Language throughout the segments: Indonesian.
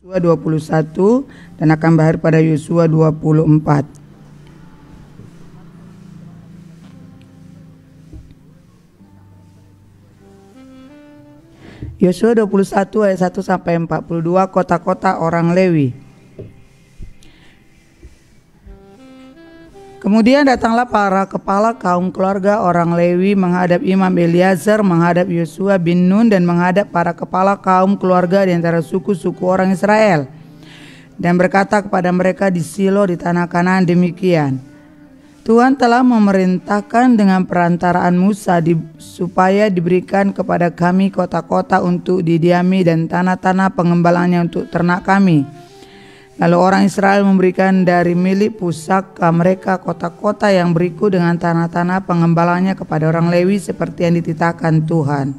Yosua 21 dan akan berakhir pada Yosua 24. Yosua 21 ayat 1 sampai 42, kota-kota orang Lewi. Kemudian datanglah para kepala kaum keluarga orang Lewi menghadap Imam Eleazar, menghadap Yosua bin Nun, dan menghadap para kepala kaum keluarga di antara suku-suku orang Israel, dan berkata kepada mereka di Silo di tanah Kanaan demikian: Tuhan telah memerintahkan dengan perantaraan Musa supaya diberikan kepada kami kota-kota untuk didiami dan tanah-tanah pengembalaannya untuk ternak kami. Lalu orang Israel memberikan dari milik pusaka mereka kota-kota yang berikut dengan tanah-tanah pengembalaannya kepada orang Lewi seperti yang dititahkan Tuhan.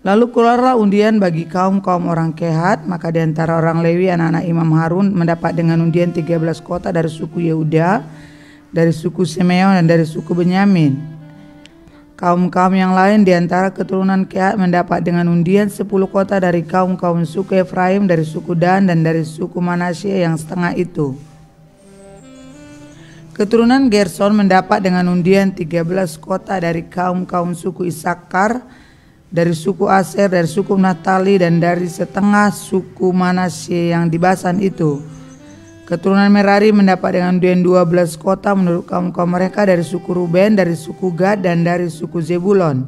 Lalu keluarlah undian bagi kaum-kaum orang Kehat, maka di antara orang Lewi anak-anak Imam Harun mendapat dengan undian 13 kota dari suku Yehuda, dari suku Simeon, dan dari suku Benyamin. Kaum-kaum yang lain di antara keturunan Kehat mendapat dengan undian 10 kota dari kaum-kaum suku Efraim, dari suku Dan, dan dari suku Manasye yang setengah itu. Keturunan Gerson mendapat dengan undian 13 kota dari kaum-kaum suku Isakar, dari suku Aser, dari suku Naftali, dan dari setengah suku Manasye yang di Basan itu. Keturunan Merari mendapat dengan undian 12 kota menurut kaum-kaum mereka dari suku Ruben, dari suku Gad, dan dari suku Zebulon.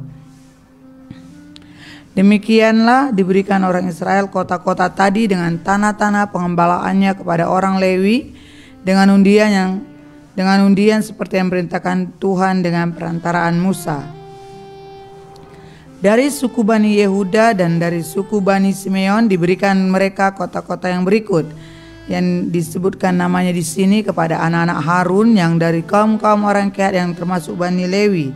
Demikianlah diberikan orang Israel kota-kota tadi dengan tanah-tanah pengembalaannya kepada orang Lewi dengan undian seperti yang perintahkan Tuhan dengan perantaraan Musa. Dari suku Bani Yehuda dan dari suku Bani Simeon diberikan mereka kota-kota yang berikut, yang disebutkan namanya di sini kepada anak-anak Harun yang dari kaum-kaum orang Kehat yang termasuk Bani Lewi.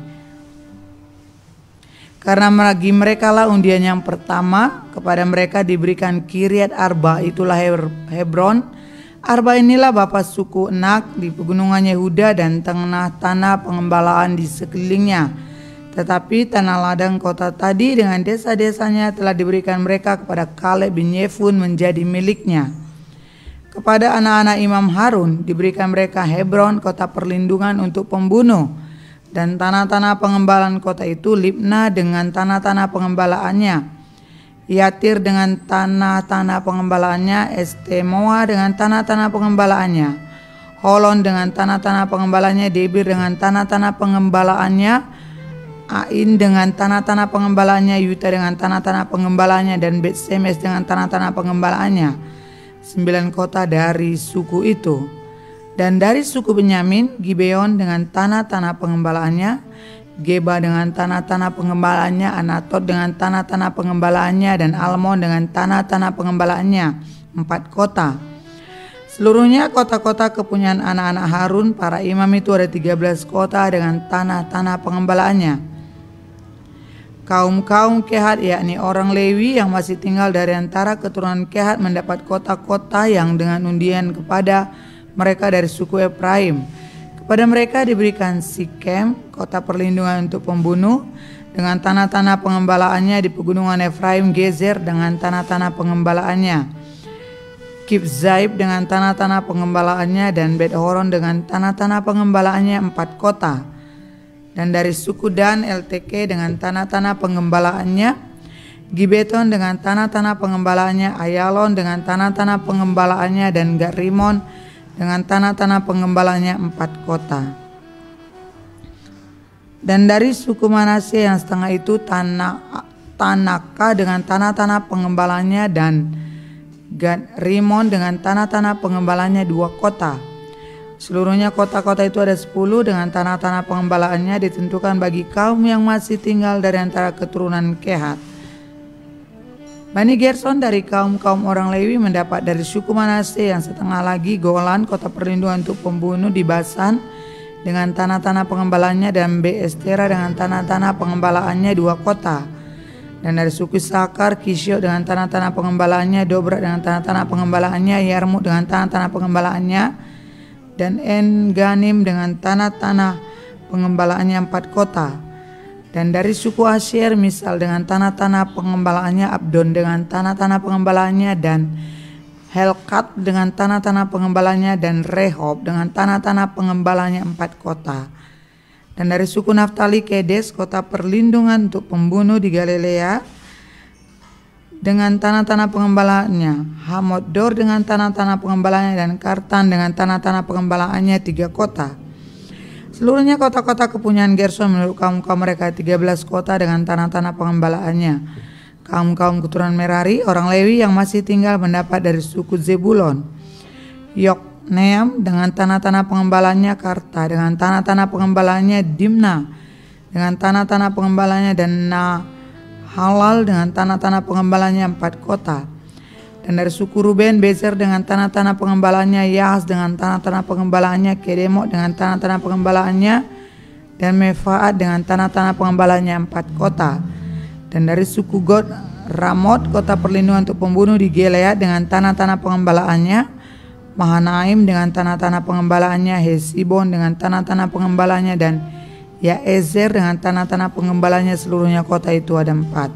Karena bagi mereka lah undian yang pertama, kepada mereka diberikan Kiryat Arba, itulah Hebron. Arba inilah bapa suku Enak di pegunungan Yehuda dan tanah pengembalaan di sekelilingnya. Tetapi tanah ladang kota tadi dengan desa-desanya telah diberikan mereka kepada Kaleb bin Yefun menjadi miliknya. Kepada anak-anak Imam Harun diberikan mereka Hebron, kota perlindungan untuk pembunuh, dan tanah-tanah pengembalaan kota itu Libna dengan tanah-tanah pengembalaannya, Yatir dengan tanah-tanah pengembalaannya, Estemoa dengan tanah-tanah pengembalaannya, Holon dengan tanah-tanah pengembalaannya, Debir dengan tanah-tanah pengembalaannya, Ain dengan tanah-tanah pengembalaannya, Yuta dengan tanah-tanah pengembalaannya, dan Bet-Semes dengan tanah-tanah pengembalaannya. 9 kota dari suku itu. Dan dari suku Benyamin, Gibeon dengan tanah-tanah pengembalaannya, Geba dengan tanah-tanah pengembalaannya, Anatot dengan tanah-tanah pengembalaannya, dan Almon dengan tanah-tanah pengembalaannya. 4 kota. Seluruhnya kota-kota kepunyaan anak-anak Harun, para imam itu ada 13 kota dengan tanah-tanah pengembalaannya. Kaum-kaum Kehat, yakni orang Lewi yang masih tinggal dari antara keturunan Kehat, mendapat kota-kota yang dengan undian kepada mereka dari suku Efraim. Kepada mereka diberikan Sikem, kota perlindungan untuk pembunuh, dengan tanah-tanah pengembalaannya di pegunungan Efraim, Gezer dengan tanah-tanah pengembalaannya, Kibzaib dengan tanah-tanah pengembalaannya, dan Bet-Horon dengan tanah-tanah pengembalaannya. 4 kota. Dan dari suku Dan, LTK dengan tanah-tanah pengembalaannya, Gibeton dengan tanah-tanah pengembalaannya, Ayalon dengan tanah-tanah pengembalaannya, dan Gat-Rimon dengan tanah-tanah pengembalaannya. 4 kota. Dan dari suku Manasye yang setengah itu Tanaka dengan tanah-tanah pengembalaannya, dan Gat-Rimon dengan tanah-tanah pengembalaannya. 2 kota. Seluruhnya kota-kota itu ada 10 dengan tanah-tanah pengembalaannya ditentukan bagi kaum yang masih tinggal dari antara keturunan Kehat. Bani Gerson dari kaum-kaum orang Lewi mendapat dari suku Manasye yang setengah lagi Golan, kota perlindungan untuk pembunuh di Basan dengan tanah-tanah pengembalaannya, dan Beestera dengan tanah-tanah pengembalaannya. 2 kota. Dan dari suku Sakar, Kisyok dengan tanah-tanah pengembalaannya, Dobra dengan tanah-tanah pengembalaannya, Yarmut dengan tanah-tanah pengembalaannya, dan En Ganim dengan tanah-tanah pengembalaannya. 4 kota. Dan dari suku Asyer Misal dengan tanah-tanah pengembalaannya, Abdon dengan tanah-tanah pengembalaannya, dan Helkat dengan tanah-tanah pengembalaannya, dan Rehob dengan tanah-tanah pengembalaannya 4 kota. Dan dari suku Naftali Kedes, kota perlindungan untuk pembunuh di Galilea dengan tanah-tanah pengembalaannya, Hamoddor dengan tanah-tanah pengembalaannya, dan Kartan dengan tanah-tanah pengembalaannya 3 kota. Seluruhnya kota-kota kepunyaan Gerson menurut kaum-kaum mereka 13 kota dengan tanah-tanah pengembalaannya. Kaum-kaum keturunan Merari, orang Lewi yang masih tinggal mendapat dari suku Zebulon, Yokneam dengan tanah-tanah pengembalaannya, Karta dengan tanah-tanah pengembalaannya, Dimna dengan tanah-tanah pengembalaannya, dan Nahalal dengan tanah-tanah pengembalaannya 4 kota. Dan dari suku Ruben, Bezer dengan tanah-tanah pengembalaannya, Yahas dengan tanah-tanah pengembalaannya, Kedemot dengan tanah-tanah pengembalaannya, dan Mefaat dengan tanah-tanah pengembalaannya 4 kota. Dan dari suku Gad, Ramot, kota perlindungan untuk pembunuh di Gilead dengan tanah-tanah pengembalaannya, Mahanaim dengan tanah-tanah pengembalaannya, Hesibon dengan tanah-tanah pengembalaannya, dan Yaezer dengan tanah-tanah pengembalaannya. Seluruhnya kota itu ada 4.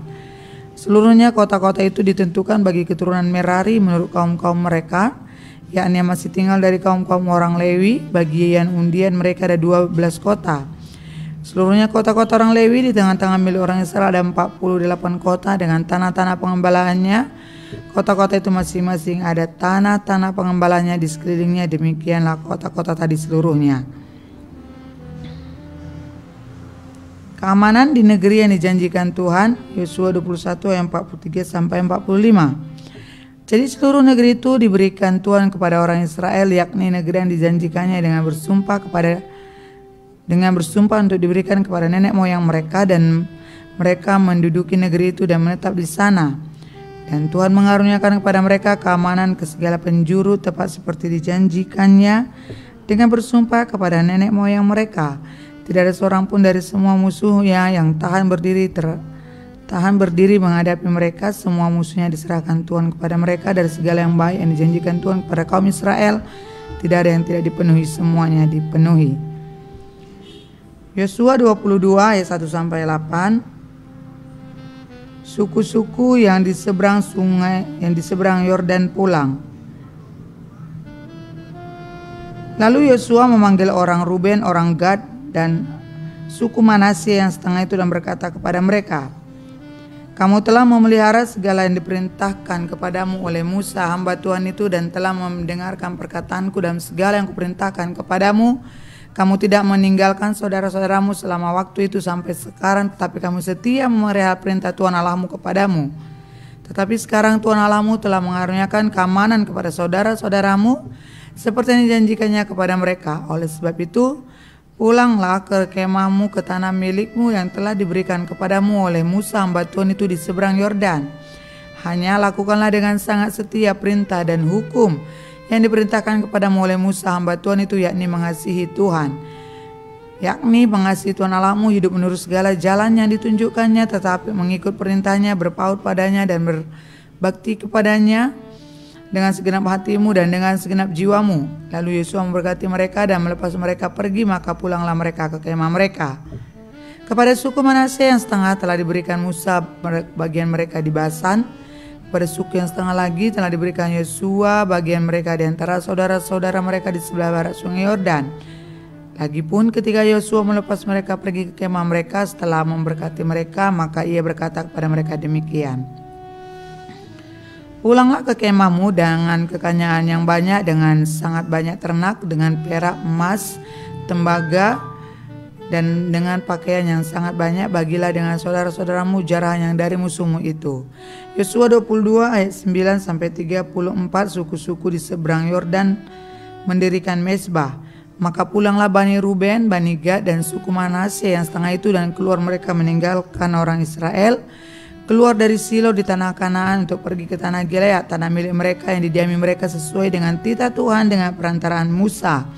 Seluruhnya kota-kota itu ditentukan bagi keturunan Merari menurut kaum-kaum mereka, yakni yang masih tinggal dari kaum-kaum orang Lewi. Bagian undian mereka ada 12 kota. Seluruhnya kota-kota orang Lewi di tengah-tengah milik orang Israel ada 48 kota dengan tanah-tanah pengembalaannya. Kota-kota itu masing-masing ada tanah-tanah pengembalaannya di sekelilingnya. Demikianlah kota-kota tadi seluruhnya. Keamanan di negeri yang dijanjikan Tuhan, Yosua 21 ayat 43 sampai 45. Jadi seluruh negeri itu diberikan Tuhan kepada orang Israel, yakni negeri yang dijanjikannya dengan bersumpah untuk diberikan kepada nenek moyang mereka, dan mereka menduduki negeri itu dan menetap di sana. Dan Tuhan mengaruniakan kepada mereka keamanan ke segala penjuru tepat seperti dijanjikannya dengan bersumpah kepada nenek moyang mereka. Tidak ada seorang pun dari semua musuhnya yang tahan berdiri menghadapi mereka. Semua musuhnya diserahkan Tuhan kepada mereka. Dari segala yang baik yang dijanjikan Tuhan kepada kaum Israel, tidak ada yang tidak dipenuhi, semuanya dipenuhi. Yosua 22 ayat 1 sampai 8. Suku-suku yang di seberang sungai, yang di seberang Yordan pulang. Lalu Yosua memanggil orang Ruben, orang Gad, dan suku Manasye yang setengah itu, dan berkata kepada mereka, kamu telah memelihara segala yang diperintahkan kepadamu oleh Musa hamba Tuhan itu, dan telah mendengarkan perkataanku dan segala yang kuperintahkan kepadamu. Kamu tidak meninggalkan saudara-saudaramu selama waktu itu sampai sekarang, tetapi kamu setia memelihara perintah Tuhan Allahmu kepadamu. Tetapi sekarang Tuhan Allahmu telah mengaruniakan keamanan kepada saudara-saudaramu seperti yang dijanjikannya kepada mereka. Oleh sebab itu, pulanglah ke kemahmu, ke tanah milikmu yang telah diberikan kepadamu oleh Musa hamba Tuhan itu di seberang Yordan. Hanya lakukanlah dengan sangat setia perintah dan hukum yang diperintahkan kepadamu oleh Musa hamba Tuhan itu, yakni mengasihi Tuhan, Allahmu, hidup menurut segala jalan yang ditunjukkannya, tetapi mengikut perintahnya, berpaut padanya dan berbakti kepadanya dengan segenap hatimu dan dengan segenap jiwamu. Lalu Yosua memberkati mereka dan melepas mereka pergi, maka pulanglah mereka ke kemah mereka. Kepada suku Manasye yang setengah telah diberikan Musa bagian mereka di Basan. Kepada suku yang setengah lagi telah diberikan Yosua bagian mereka di antara saudara-saudara mereka di sebelah barat sungai Yordan. Lagipun ketika Yosua melepas mereka pergi ke kemah mereka setelah memberkati mereka, maka ia berkata kepada mereka demikian, pulanglah ke kemahmu dengan kekayaan yang banyak, dengan sangat banyak ternak, dengan perak, emas, tembaga, dan dengan pakaian yang sangat banyak. Bagilah dengan saudara-saudaramu jarahan yang dari musuhmu itu. Yosua 22 ayat 9 sampai 34. Suku-suku di seberang Yordan mendirikan mezbah. Maka pulanglah Bani Ruben, Bani Gad, dan suku Manasye yang setengah itu, dan keluar mereka meninggalkan orang Israel, keluar dari Silo di tanah Kanaan untuk pergi ke tanah Gilead, tanah milik mereka yang didiami mereka sesuai dengan titah Tuhan dengan perantaraan Musa.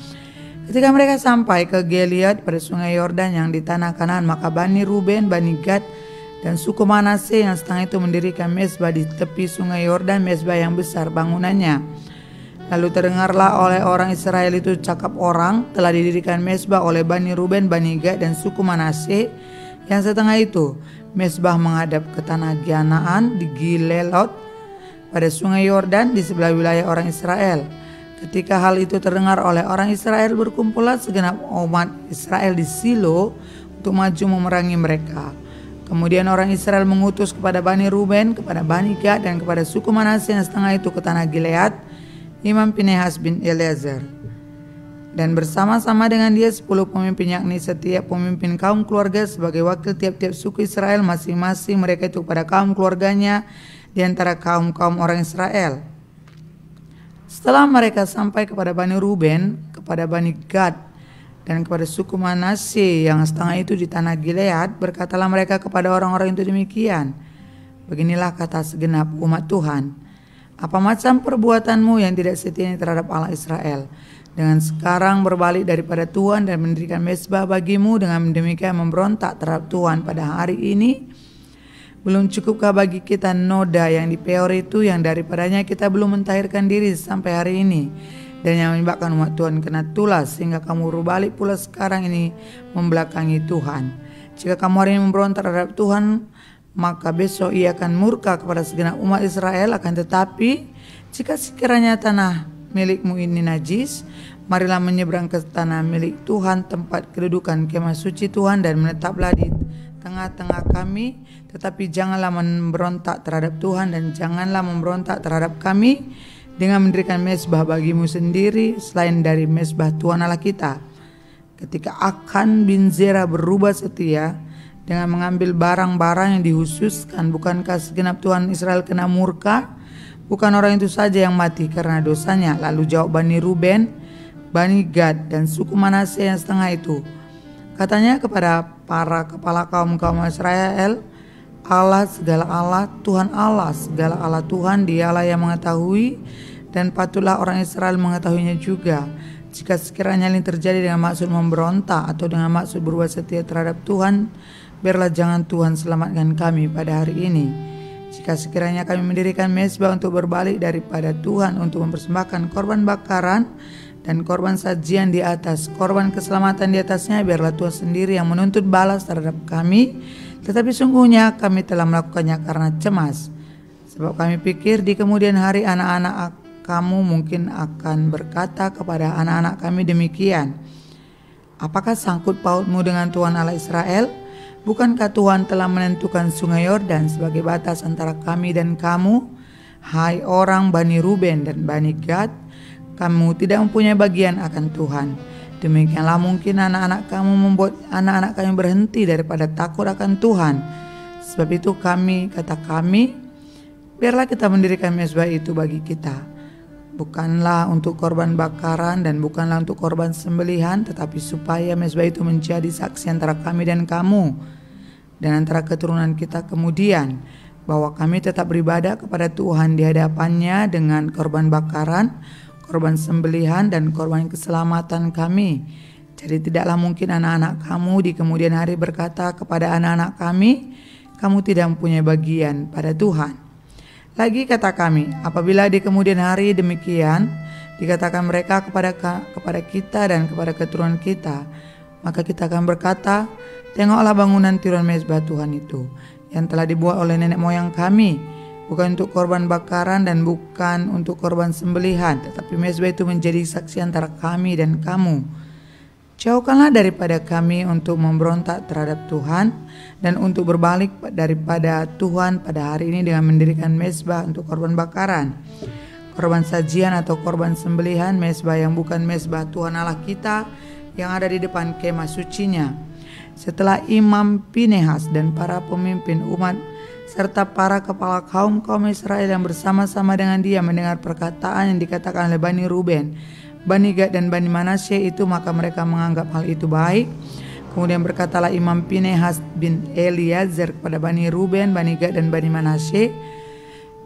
Ketika mereka sampai ke Gilead pada sungai Yordan yang di tanah Kanaan, maka Bani Ruben, Bani Gad, dan suku Manasye yang setengah itu mendirikan mezbah di tepi sungai Yordan, mezbah yang besar bangunannya. Lalu terdengarlah oleh orang Israel itu cakap orang, telah didirikan mezbah oleh Bani Ruben, Bani Gad, dan suku Manasye Yang setengah itu mesbah menghadap ke tanah Kanaan di Gilelot pada sungai Yordan di sebelah wilayah orang Israel. Ketika hal itu terdengar oleh orang Israel, berkumpullah segenap umat Israel di Silo untuk maju memerangi mereka. Kemudian orang Israel mengutus kepada Bani Ruben, kepada Bani Gad, dan kepada suku Manasye yang setengah itu ke tanah Gilead, Imam Pinehas bin Eleazar. Dan bersama-sama dengan dia 10 pemimpin, yakni setiap pemimpin kaum keluarga sebagai wakil tiap-tiap suku Israel masing-masing, mereka itu kepada kaum keluarganya di antara kaum-kaum orang Israel. Setelah mereka sampai kepada Bani Ruben, kepada Bani Gad, dan kepada suku Manasye yang setengah itu di tanah Gilead, berkatalah mereka kepada orang-orang itu demikian, beginilah kata segenap umat Tuhan, apa macam perbuatanmu yang tidak setia terhadap Allah Israel, dengan sekarang berbalik daripada Tuhan dan mendirikan mezbah bagimu, dengan demikian memberontak terhadap Tuhan pada hari ini? Belum cukupkah bagi kita noda yang di Peor itu, yang daripadanya kita belum mentahirkan diri sampai hari ini, dan yang menyebabkan umat Tuhan kena tulas, sehingga kamu berbalik pula sekarang ini membelakangi Tuhan? Jika kamu hari ini memberontak terhadap Tuhan, maka besok ia akan murka kepada segenap umat Israel. Akan tetapi jika sekiranya tanah milikmu ini najis, marilah menyeberang ke tanah milik Tuhan, tempat kedudukan kemah suci Tuhan, dan menetaplah di tengah-tengah kami. Tetapi janganlah memberontak terhadap Tuhan, dan janganlah memberontak terhadap kami dengan mendirikan mezbah bagimu sendiri selain dari mezbah Tuhan Allah kita. Ketika Akan bin Zera berubah setia dengan mengambil barang-barang yang dihususkan, bukankah segenap Tuhan Israel kena murka? Bukan orang itu saja yang mati karena dosanya. Lalu jawab Bani Ruben, Bani Gad, dan suku Manasye yang setengah itu, katanya kepada para kepala kaum-kaum Israel, Allah segala Allah, Tuhan Allah segala Allah Tuhan, dialah yang mengetahui, dan patutlah orang Israel mengetahuinya juga. Jika sekiranya ini terjadi dengan maksud memberontak atau dengan maksud berbuat setia terhadap Tuhan, biarlah jangan Tuhan selamatkan kami pada hari ini. Jika sekiranya kami mendirikan mezbah untuk berbalik daripada Tuhan, untuk mempersembahkan korban bakaran dan korban sajian di atas, korban keselamatan di atasnya, biarlah Tuhan sendiri yang menuntut balas terhadap kami. Tetapi sungguhnya kami telah melakukannya karena cemas, sebab kami pikir di kemudian hari anak-anak kamu mungkin akan berkata kepada anak-anak kami demikian, apakah sangkut pautmu dengan Tuhan Allah Israel? Bukankah Tuhan telah menentukan sungai Yordan sebagai batas antara kami dan kamu? Hai orang Bani Ruben dan Bani Gad, kamu tidak mempunyai bagian akan Tuhan. Demikianlah mungkin anak-anak kamu membuat anak-anak kami berhenti daripada takut akan Tuhan. Sebab itu kami, kata kami, biarlah kita mendirikan mezbah itu bagi kita, bukanlah untuk korban bakaran dan bukanlah untuk korban sembelihan, tetapi supaya mezbah itu menjadi saksi antara kami dan kamu dan antara keturunan kita kemudian, bahwa kami tetap beribadah kepada Tuhan di hadapannya dengan korban bakaran, korban sembelihan, dan korban keselamatan kami. Jadi tidaklah mungkin anak-anak kamu di kemudian hari berkata kepada anak-anak kami, kamu tidak mempunyai bagian pada Tuhan. Lagi kata kami, apabila di kemudian hari demikian dikatakan mereka kepada kita dan kepada keturunan kita, maka kita akan berkata, tengoklah bangunan tiruan mezbah Tuhan itu yang telah dibuat oleh nenek moyang kami, bukan untuk korban bakaran dan bukan untuk korban sembelihan, tetapi mezbah itu menjadi saksi antara kami dan kamu. Jauhkanlah daripada kami untuk memberontak terhadap Tuhan dan untuk berbalik daripada Tuhan pada hari ini dengan mendirikan mezbah untuk korban bakaran, korban sajian atau korban sembelihan, mezbah yang bukan mezbah Tuhan Allah kita yang ada di depan kemah sucinya. Setelah Imam Pinehas dan para pemimpin umat serta para kepala kaum Israel yang bersama-sama dengan dia mendengar perkataan yang dikatakan oleh Bani Ruben, Bani Gad, dan Bani Manasye itu, maka mereka menganggap hal itu baik. Kemudian berkatalah Imam Pinehas bin Eleazar kepada Bani Ruben, Bani Gad, dan Bani Manasye,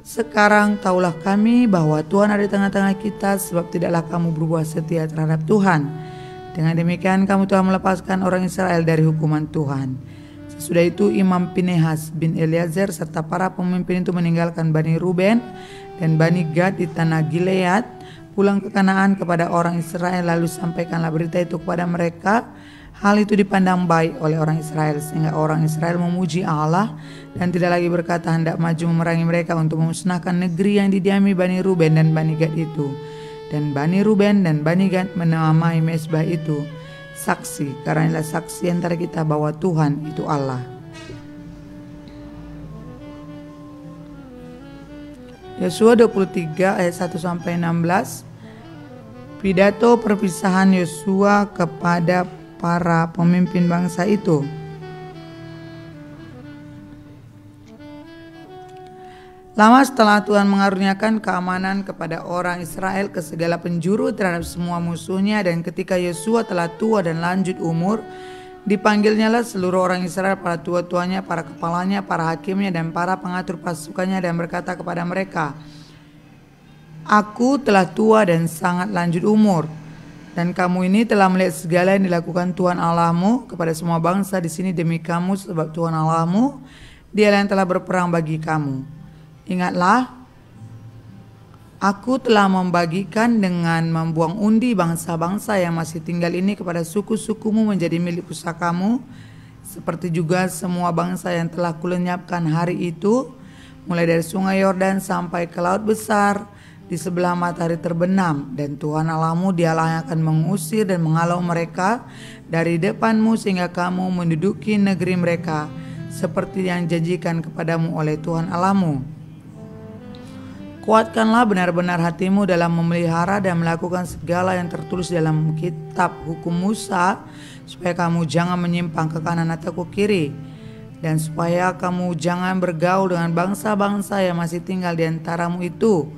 sekarang tahulah kami bahwa Tuhan ada di tengah-tengah kita, sebab tidaklah kamu berbuat setia terhadap Tuhan. Dengan demikian kamu telah melepaskan orang Israel dari hukuman Tuhan. Sesudah itu Imam Pinehas bin Eleazar serta para pemimpin itu meninggalkan Bani Ruben dan Bani Gad di tanah Gilead, pulang ke Kanaan kepada orang Israel, lalu sampaikanlah berita itu kepada mereka. Hal itu dipandang baik oleh orang Israel, sehingga orang Israel memuji Allah dan tidak lagi berkata hendak maju memerangi mereka untuk memusnahkan negeri yang didiami Bani Ruben dan Bani Gad itu. Dan Bani Ruben dan Bani Gad menamai mezbah itu saksi, karena inilah saksi antara kita bahwa Tuhan itu Allah. Yosua 23 ayat 1-16. Pidato perpisahan Yosua kepada para pemimpin bangsa itu. Lama setelah Tuhan mengaruniakan keamanan kepada orang Israel ke segala penjuru terhadap semua musuhnya, dan ketika Yosua telah tua dan lanjut umur, dipanggilnyalah seluruh orang Israel, para tua-tuanya, para kepalanya, para hakimnya, dan para pengatur pasukannya, dan berkata kepada mereka, Aku telah tua dan sangat lanjut umur, dan kamu ini telah melihat segala yang dilakukan Tuhan Allahmu kepada semua bangsa di sini demi kamu, sebab Tuhan Allahmu, Dialah yang telah berperang bagi kamu. Ingatlah, aku telah membagikan dengan membuang undi bangsa-bangsa yang masih tinggal ini kepada suku-sukumu menjadi milik pusakamu, seperti juga semua bangsa yang telah kulenyapkan hari itu, mulai dari sungai Yordan sampai ke laut besar, di sebelah matahari terbenam. Dan Tuhan Allahmu, Dialah yang akan mengusir dan menghalau mereka dari depanmu, sehingga kamu menduduki negeri mereka seperti yang janjikan kepadamu oleh Tuhan Allahmu. Kuatkanlah benar-benar hatimu dalam memelihara dan melakukan segala yang tertulis dalam kitab hukum Musa, supaya kamu jangan menyimpang ke kanan atau ke kiri, dan supaya kamu jangan bergaul dengan bangsa-bangsa yang masih tinggal di antaramu itu,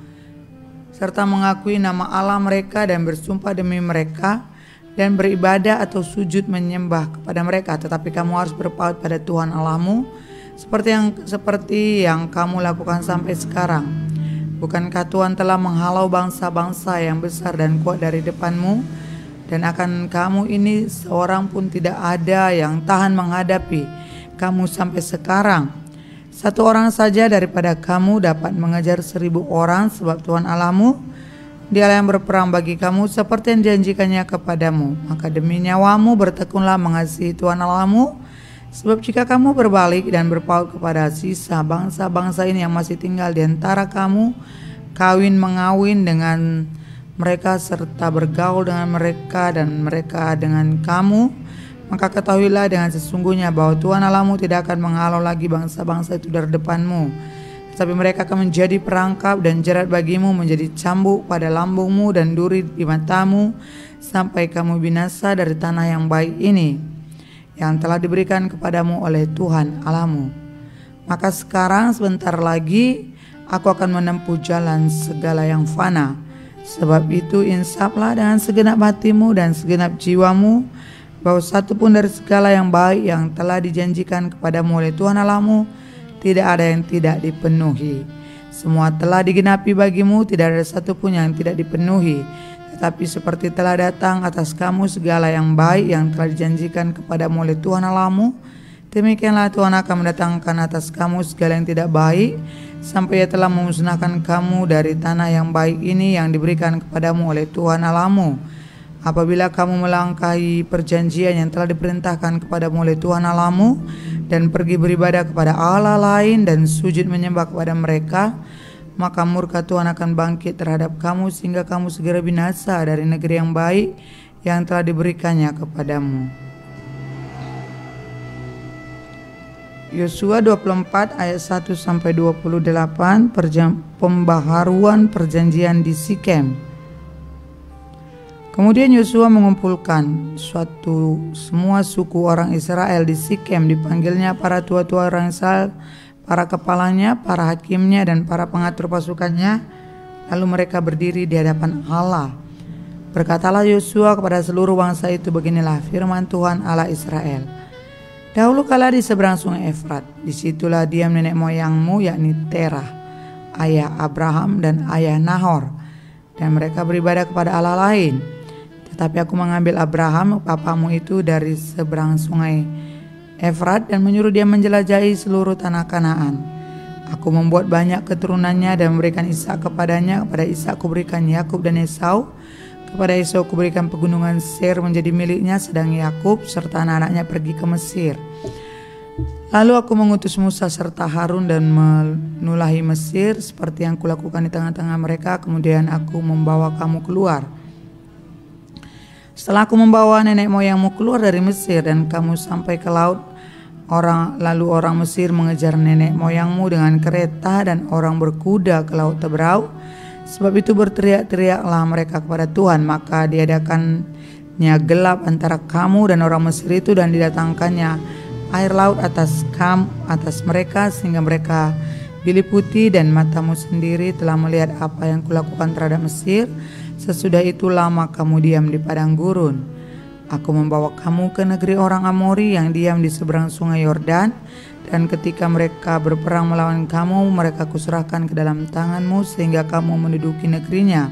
serta mengakui nama Allah mereka dan bersumpah demi mereka dan beribadah atau sujud menyembah kepada mereka. Tetapi kamu harus berpaut pada Tuhan Allahmu seperti yang kamu lakukan sampai sekarang. Bukankah Tuhan telah menghalau bangsa-bangsa yang besar dan kuat dari depanmu, dan akan kamu ini seorang pun tidak ada yang tahan menghadapi kamu sampai sekarang? Satu orang saja daripada kamu dapat mengejar 1000 orang, sebab Tuhan Allahmu, Dialah yang berperang bagi kamu seperti yang dijanjikannya kepadamu. Maka demi nyawamu bertekunlah mengasihi Tuhan Allahmu, sebab jika kamu berbalik dan berpaut kepada sisa bangsa-bangsa ini yang masih tinggal di antara kamu, kawin mengawin dengan mereka serta bergaul dengan mereka dan mereka dengan kamu, maka ketahuilah dengan sesungguhnya bahwa Tuhan Allahmu tidak akan menghalau lagi bangsa-bangsa itu dari depanmu, tetapi mereka akan menjadi perangkap dan jerat bagimu, menjadi cambuk pada lambungmu dan duri di matamu, sampai kamu binasa dari tanah yang baik ini, yang telah diberikan kepadamu oleh Tuhan Allahmu. Maka sekarang sebentar lagi aku akan menempuh jalan segala yang fana. Sebab itu insaflah dengan segenap hatimu dan segenap jiwamu, bahwa satu pun dari segala yang baik yang telah dijanjikan kepadamu oleh Tuhan Allahmu tidak ada yang tidak dipenuhi. Semua telah digenapi bagimu, tidak ada satu pun yang tidak dipenuhi. Tetapi seperti telah datang atas kamu segala yang baik yang telah dijanjikan kepadamu oleh Tuhan Allahmu, demikianlah Tuhan akan mendatangkan atas kamu segala yang tidak baik, sampai Ia telah memusnahkan kamu dari tanah yang baik ini yang diberikan kepadamu oleh Tuhan Allahmu. Apabila kamu melangkahi perjanjian yang telah diperintahkan kepadamu oleh Tuhan Allahmu, dan pergi beribadah kepada Allah lain dan sujud menyembah kepada mereka, maka murka Tuhan akan bangkit terhadap kamu, sehingga kamu segera binasa dari negeri yang baik yang telah diberikannya kepadamu. Yosua 24 ayat 1-28, pembaharuan perjanjian di Sikem. Kemudian Yosua mengumpulkan semua suku orang Israel di Sikem. Dipanggilnya para tua-tua orang Israel, para kepalanya, para hakimnya, dan para pengatur pasukannya. Lalu mereka berdiri di hadapan Allah. Berkatalah Yosua kepada seluruh bangsa itu, beginilah firman Tuhan Allah Israel. Dahulu kala di seberang sungai Efrat, disitulah diam nenek moyangmu, yakni Terah, ayah Abraham dan ayah Nahor, dan mereka beribadah kepada Allah lain. Tetapi aku mengambil Abraham, papamu itu, dari seberang sungai Efrat dan menyuruh dia menjelajahi seluruh tanah Kanaan. Aku membuat banyak keturunannya dan memberikan Ishak kepadanya. Kepada Ishak kuberikan Yakub dan Esau. Kepada Esau kuberikan pegunungan Seir menjadi miliknya, sedang Yakub serta anak-anaknya pergi ke Mesir. Lalu aku mengutus Musa serta Harun dan menulahi Mesir seperti yang kulakukan di tengah-tengah mereka. Kemudian aku membawa kamu keluar. Setelah aku membawa nenek moyangmu keluar dari Mesir dan kamu sampai ke laut, lalu orang Mesir mengejar nenek moyangmu dengan kereta dan orang berkuda ke laut Teberau. Sebab itu berteriak-teriaklah mereka kepada Tuhan, maka diadakannya gelap antara kamu dan orang Mesir itu, dan didatangkannya air laut atas mereka sehingga mereka diliputi, dan matamu sendiri telah melihat apa yang kulakukan terhadap Mesir. Sesudah itu lama kamu diam di padang gurun. Aku membawa kamu ke negeri orang Amori yang diam di seberang sungai Yordan, dan ketika mereka berperang melawan kamu, mereka kuserahkan ke dalam tanganmu sehingga kamu menduduki negerinya.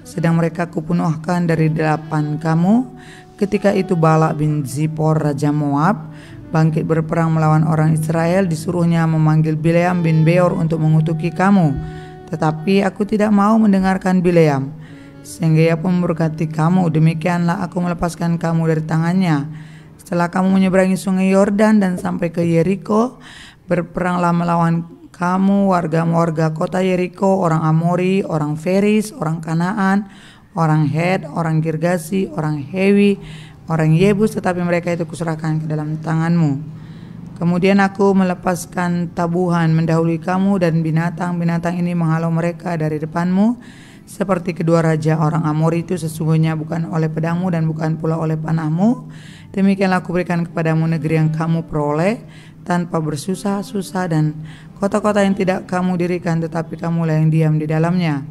Sedang mereka kupunuhkan dari delapan kamu. Ketika itu Balak bin Zipor raja Moab bangkit berperang melawan orang Israel, disuruhnya memanggil Bileam bin Beor untuk mengutuki kamu. Tetapi aku tidak mau mendengarkan Bileam, sehingga ia pun memberkati kamu. Demikianlah aku melepaskan kamu dari tangannya. Setelah kamu menyeberangi sungai Yordan dan sampai ke Yeriko, berperanglah melawan kamu warga kota Yeriko, orang Amori, orang Feris, orang Kanaan, orang Het, orang Girgasi, orang Hewi, orang Yebus, tetapi mereka itu kuserahkan ke dalam tanganmu. Kemudian aku melepaskan tabuhan mendahului kamu, dan binatang-binatang ini menghalau mereka dari depanmu, seperti kedua raja orang Amori itu. Sesungguhnya bukan oleh pedangmu dan bukan pula oleh panahmu. Demikianlah aku berikan kepadamu negeri yang kamu peroleh tanpa bersusah-susah, dan kota-kota yang tidak kamu dirikan tetapi kamulah yang diam di dalamnya.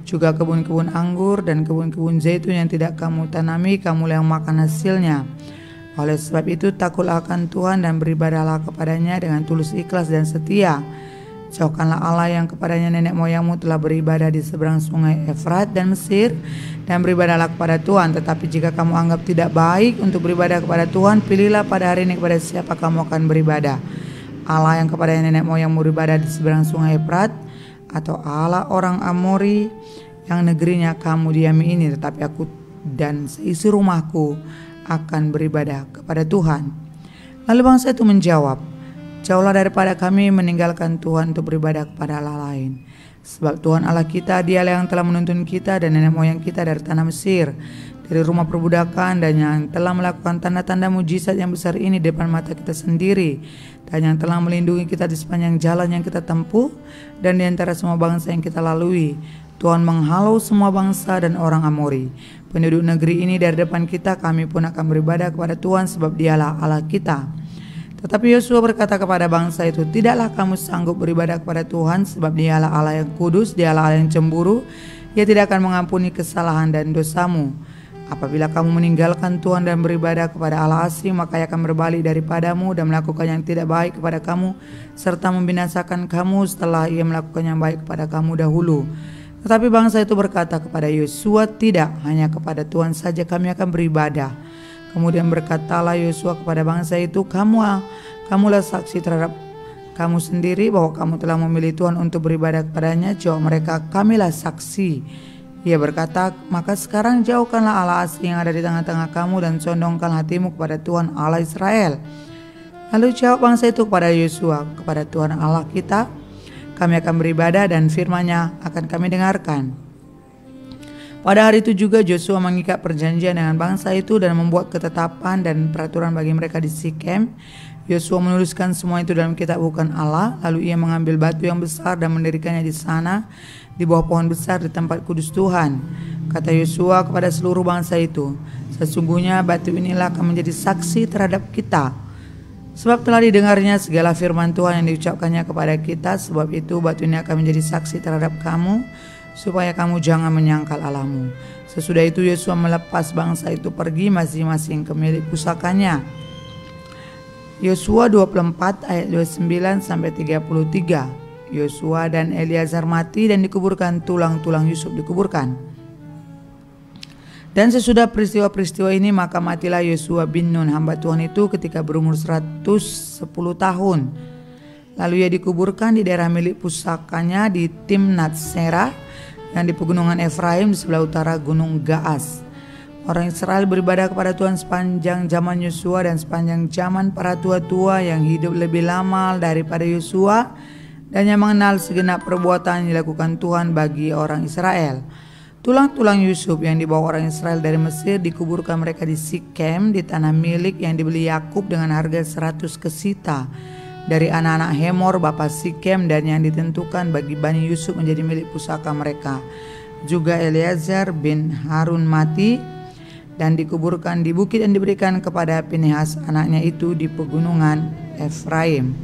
Juga kebun-kebun anggur dan kebun-kebun zaitun yang tidak kamu tanami, kamulah yang makan hasilnya. Oleh sebab itu takutlah akan Tuhan dan beribadahlah kepadanya dengan tulus ikhlas dan setia. Jauhkanlah Allah yang kepadanya nenek moyangmu telah beribadah di seberang sungai Efrat dan Mesir, dan beribadahlah kepada Tuhan. Tetapi jika kamu anggap tidak baik untuk beribadah kepada Tuhan, pilihlah pada hari ini kepada siapa kamu akan beribadah. Allah yang kepadanya nenek moyangmu beribadah di seberang sungai Efrat, atau Allah orang Amori yang negerinya kamu diami ini. Tetapi aku dan seisi rumahku akan beribadah kepada Tuhan. Lalu bangsa itu menjawab, jauhlah daripada kami meninggalkan Tuhan untuk beribadah kepada Allah lain. Sebab Tuhan Allah kita, dialah yang telah menuntun kita dan nenek moyang kita dari tanah Mesir, dari rumah perbudakan, dan yang telah melakukan tanda-tanda mujizat yang besar ini di depan mata kita sendiri, dan yang telah melindungi kita di sepanjang jalan yang kita tempuh dan di antara semua bangsa yang kita lalui. Tuhan menghalau semua bangsa dan orang Amori, penduduk negeri ini dari depan kita. Kami pun akan beribadah kepada Tuhan, sebab dialah Allah kita. Tetapi Yosua berkata kepada bangsa itu, tidaklah kamu sanggup beribadah kepada Tuhan, sebab dialah Allah yang kudus, dialah Allah yang cemburu. Ia tidak akan mengampuni kesalahan dan dosamu. Apabila kamu meninggalkan Tuhan dan beribadah kepada Allah asing, maka ia akan berbalik daripadamu dan melakukan yang tidak baik kepada kamu, serta membinasakan kamu setelah ia melakukan yang baik kepada kamu dahulu. Tetapi bangsa itu berkata kepada Yosua, tidak, hanya kepada Tuhan saja kami akan beribadah. Kemudian berkatalah Yosua kepada bangsa itu, kamulah saksi terhadap kamu sendiri bahwa kamu telah memilih Tuhan untuk beribadah kepadanya. Jawab mereka, kamilah saksi. Ia berkata, maka sekarang jauhkanlah Allah asing yang ada di tengah-tengah kamu dan condongkan hatimu kepada Tuhan Allah Israel. Lalu jawab bangsa itu kepada Yosua, kepada Tuhan Allah kita kami akan beribadah, dan firman-Nya akan kami dengarkan. Pada hari itu juga Yosua mengikat perjanjian dengan bangsa itu dan membuat ketetapan dan peraturan bagi mereka di Sikem. Yosua menuliskan semua itu dalam kitab hukum Allah. Lalu ia mengambil batu yang besar dan mendirikannya di sana, di bawah pohon besar di tempat kudus Tuhan. Kata Yosua kepada seluruh bangsa itu, sesungguhnya batu inilah akan menjadi saksi terhadap kita, sebab telah didengarnya segala firman Tuhan yang diucapkannya kepada kita. Sebab itu batu ini akan menjadi saksi terhadap kamu, supaya kamu jangan menyangkal Allahmu. Sesudah itu Yosua melepas bangsa itu pergi masing-masing ke milik pusakanya. Yosua 24 ayat 29 sampai 33. Yosua dan Eleazar mati dan dikuburkan, tulang-tulang Yusuf dikuburkan. Dan sesudah peristiwa-peristiwa ini maka matilah Yosua bin Nun hamba Tuhan itu ketika berumur 110 tahun. Lalu ia dikuburkan di daerah milik pusakanya di Timnat Serah. yang di pegunungan Efraim di sebelah utara Gunung Gaas. Orang Israel beribadah kepada Tuhan sepanjang zaman Yosua dan sepanjang zaman para tua-tua yang hidup lebih lama daripada Yosua dan yang mengenal segenap perbuatan yang dilakukan Tuhan bagi orang Israel. Tulang-tulang Yusuf yang dibawa orang Israel dari Mesir dikuburkan mereka di Sikem di tanah milik yang dibeli Yakub dengan harga 100 kesita dari anak-anak Hemor bapa Sikem dan yang ditentukan bagi Bani Yusuf menjadi milik pusaka mereka. Juga Eleazar bin Harun mati dan dikuburkan di bukit yang diberikan kepada Pinehas anaknya itu di pegunungan Efraim.